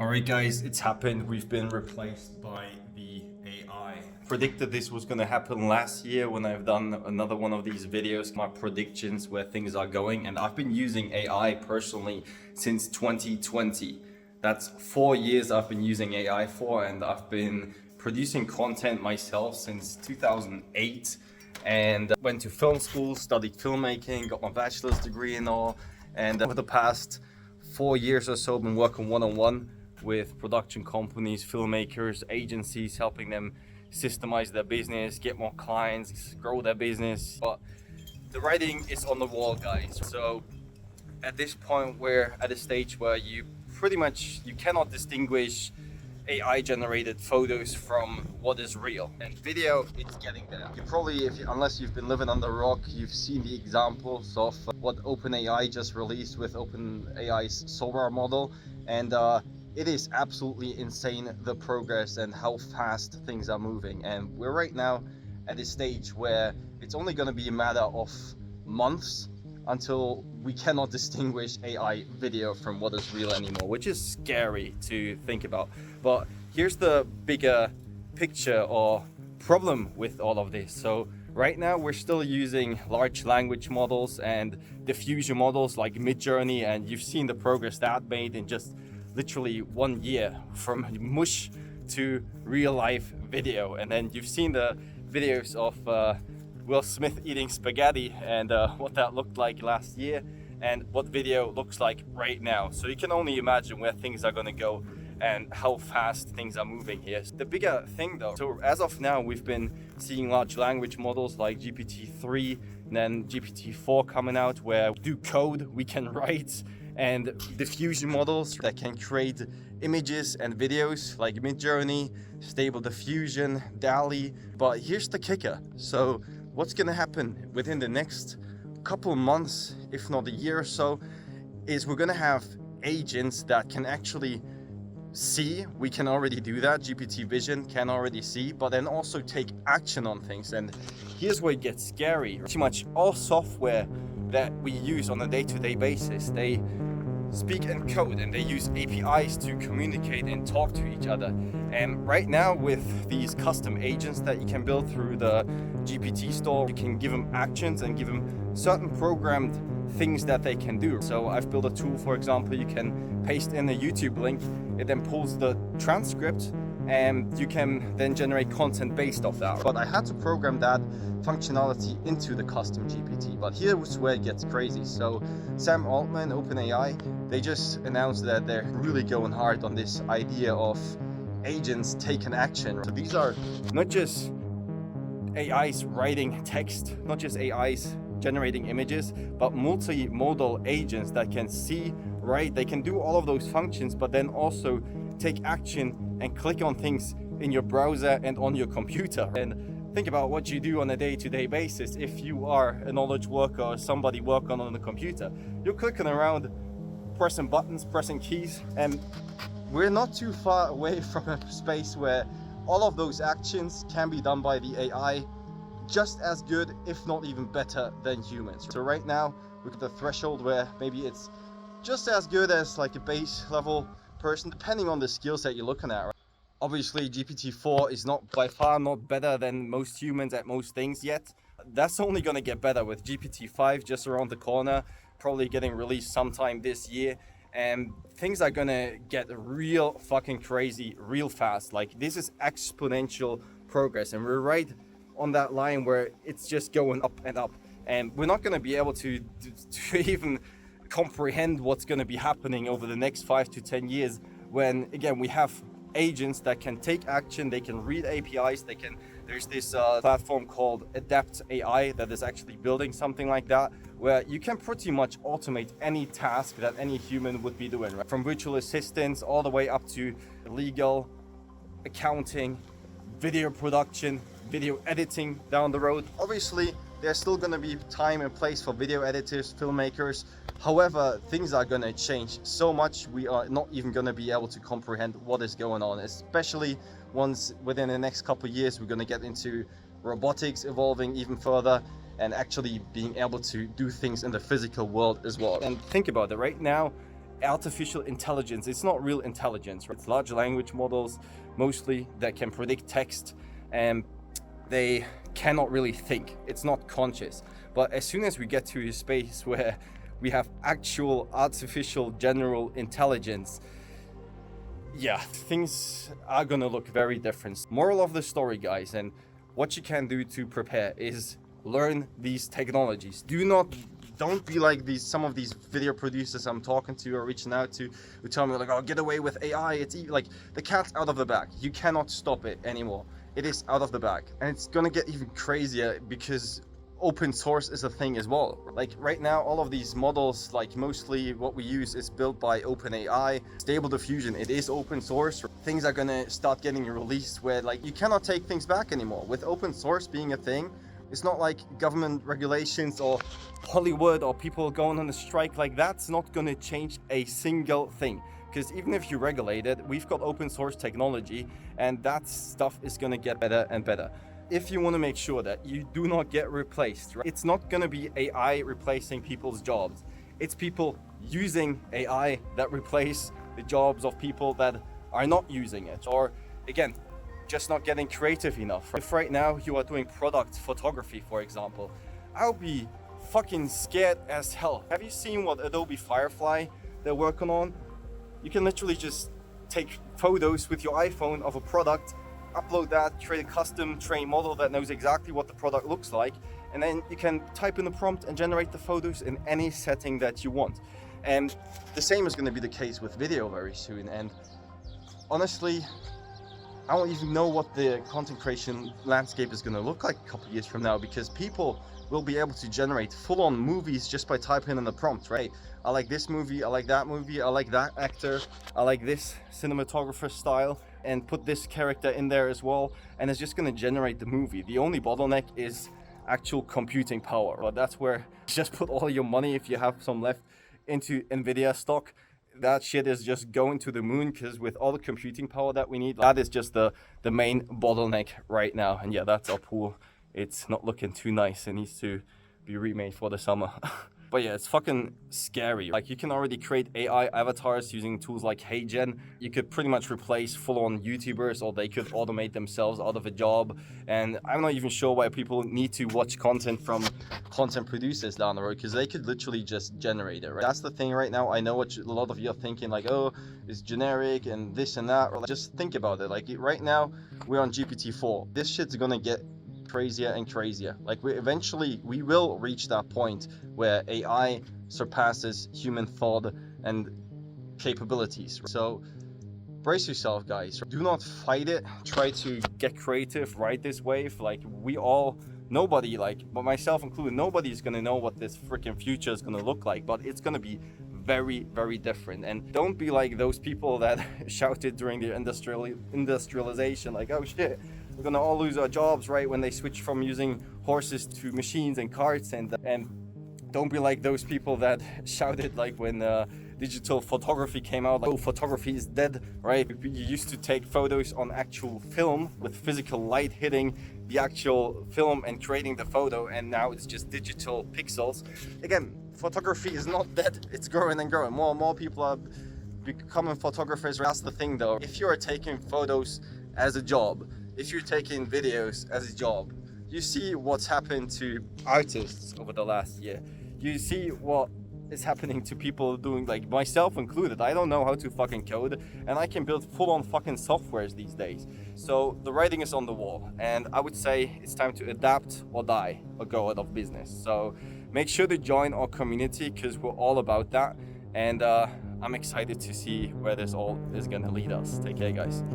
Alright guys, it's happened. We've been replaced by the AI. Predicted this was going to happen last year when I've done another one of these videos, my predictions where things are going, and I've been using AI personally since 2020. That's 4 years I've been using AI for, and I've been producing content myself since 2008 and went to film school, studied filmmaking, got my bachelor's degree and all, and over the past 4 years or so been working one-on-one with production companies, filmmakers, agencies, helping them systemize their business, get more clients, grow their business. But the writing is on the wall, guys. So at this point, we're at a stage where you cannot distinguish AI generated photos from what is real. And video, it's getting there. You probably, unless you've been living under a rock, you've seen the examples of what OpenAI just released with OpenAI's Sora model. And it is absolutely insane, the progress and how fast things are moving. And we're right now at a stage where it's only going to be a matter of months until we cannot distinguish AI video from what is real anymore, which is scary to think about. But here's the bigger picture or problem with all of this. So right now we're still using large language models and diffusion models like Midjourney, and you've seen the progress that made in just literally 1 year from mush to real life video. And then you've seen the videos of Will Smith eating spaghetti and what that looked like last year and what video looks like right now. So you can only imagine where things are going to go and how fast things are moving here. The bigger thing though, so as of now we've been seeing large language models like GPT-3 and then GPT-4 coming out, where we do code, we can write, and diffusion models that can create images and videos like Midjourney, Stable Diffusion, DALL-E. But here's the kicker. So what's going to happen within the next couple of months, if not a year or so, is we're going to have agents that can actually see. We can already do that. GPT Vision can already see, but then also take action on things. And here's where it gets scary. Pretty much all software that we use on a day-to-day basis, they speak and code and they use APIs to communicate and talk to each other. And right now with these custom agents that you can build through the GPT store, you can give them actions and give them certain programmed things that they can do. So I've built a tool, for example, you can paste in a YouTube link, it then pulls the transcript and you can then generate content based off that. But I had to program that functionality into the custom GPT. But here's where it gets crazy. So Sam Altman, OpenAI, they just announced that they're really going hard on this idea of agents taking action. So these are not just AIs writing text, not just AIs generating images, but multimodal agents that can see, write, they can do all of those functions, but then also take action and click on things in your browser and on your computer. And think about what you do on a day-to-day basis. If you are a knowledge worker or somebody working on the computer, you're clicking around, pressing buttons, pressing keys, and we're not too far away from a space where all of those actions can be done by the AI just as good, if not even better than humans. So right now we're at the threshold where maybe it's just as good as like a base level person, depending on the skill set you're looking at. Right? Obviously GPT-4 is not by far not better than most humans at most things yet. That's only going to get better with GPT-5 just around the corner, probably getting released sometime this year. And things are gonna get real fucking crazy real fast. Like, this is exponential progress, and we're right on that line where it's just going up and up, and we're not gonna be able to even comprehend what's gonna be happening over the next 5 to 10 years when, again, we have agents that can take action, they can read APIs, there's this platform called Adapt AI that is actually building something like that, where you can pretty much automate any task that any human would be doing, right? From virtual assistants all the way up to legal, accounting, video production, video editing down the road. Obviously, there's still going to be time and place for video editors, filmmakers. However, things are going to change so much, we are not even going to be able to comprehend what is going on, especially once within the next couple of years we're going to get into robotics evolving even further and actually being able to do things in the physical world as well. And think about it, right now artificial intelligence. It's not real intelligence, right? It's large language models mostly that can predict text, and they cannot really think. It's not conscious. But as soon as we get to a space where we have actual artificial general intelligence, yeah, things are gonna look very different. Moral of the story, guys, and what you can do to prepare is learn these technologies. Don't be like some of these video producers I'm talking to or reaching out to who tell me like, oh, get away with AI. It's like the cat's out of the bag. You cannot stop it anymore. It is out of the bag, and it's gonna get even crazier because open source is a thing as well. Like right now, all of these models, like mostly what we use is built by OpenAI. Stable Diffusion, it is open source. Things are gonna start getting released where like you cannot take things back anymore. With open source being a thing, it's not like government regulations or Hollywood or people going on a strike. Like that's not gonna change a single thing. Because even if you regulate it, we've got open source technology, and that stuff is gonna get better and better. If you want to make sure that you do not get replaced, right? It's not going to be AI replacing people's jobs. It's people using AI that replace the jobs of people that are not using it, or again, just not getting creative enough. If right now you are doing product photography, for example, I'll be fucking scared as hell. Have you seen what Adobe Firefly they're working on? You can literally just take photos with your iPhone of a product, upload that, create a custom trained model that knows exactly what the product looks like, and then you can type in the prompt and generate the photos in any setting that you want. And the same is going to be the case with video very soon. And honestly, I don't even know what the content creation landscape is going to look like a couple of years from now, because people will be able to generate full-on movies just by typing in the prompt, right? I like this movie, I like that movie, I like that actor, I like this cinematographer style, and put this character in there as well, and it's just going to generate the movie. The only bottleneck is actual computing power, but that's where just put all your money, if you have some left, into Nvidia stock. That shit is just going to the moon, because with all the computing power that we need, that is just the main bottleneck right now. And yeah, that's our pool. It's not looking too nice. It needs to be remade for the summer. But yeah, it's fucking scary. Like you can already create AI avatars using tools like HeyGen. You could pretty much replace full-on YouTubers, or they could automate themselves out of a job. And I'm not even sure why people need to watch content from content producers down the road, because they could literally just generate it, right? That's the thing right now. I know what a lot of you are thinking, like, oh, it's generic and this and that. Or like, just think about it. Like right now, we're on GPT-4. This shit's gonna get crazier and crazier. Like we will reach that point where AI surpasses human thought and capabilities. So brace yourself, guys. Do not fight it. Try to get creative, ride this wave. Like nobody, like but myself included, nobody's gonna know what this freaking future is gonna look like, but it's gonna be very, very different. And don't be like those people that shouted during the industrialization, like, oh shit, we're gonna all lose our jobs, right, when they switch from using horses to machines and carts. And don't be like those people that shouted like when digital photography came out, like, oh, photography is dead, right? You used to take photos on actual film with physical light hitting the actual film and creating the photo, and now it's just digital pixels. Again, photography is not dead. It's growing and growing. More and more people are becoming photographers. That's the thing though. If you are taking photos as a job, if you're taking videos as a job, you see what's happened to artists over the last year. You see what is happening to people doing, like myself included. I don't know how to fucking code, and I can build full-on fucking softwares these days. So the writing is on the wall, and I would say it's time to adapt or die or go out of business. So make sure to join our community, because we're all about that, and I'm excited to see where this all is gonna lead us. Take care, guys.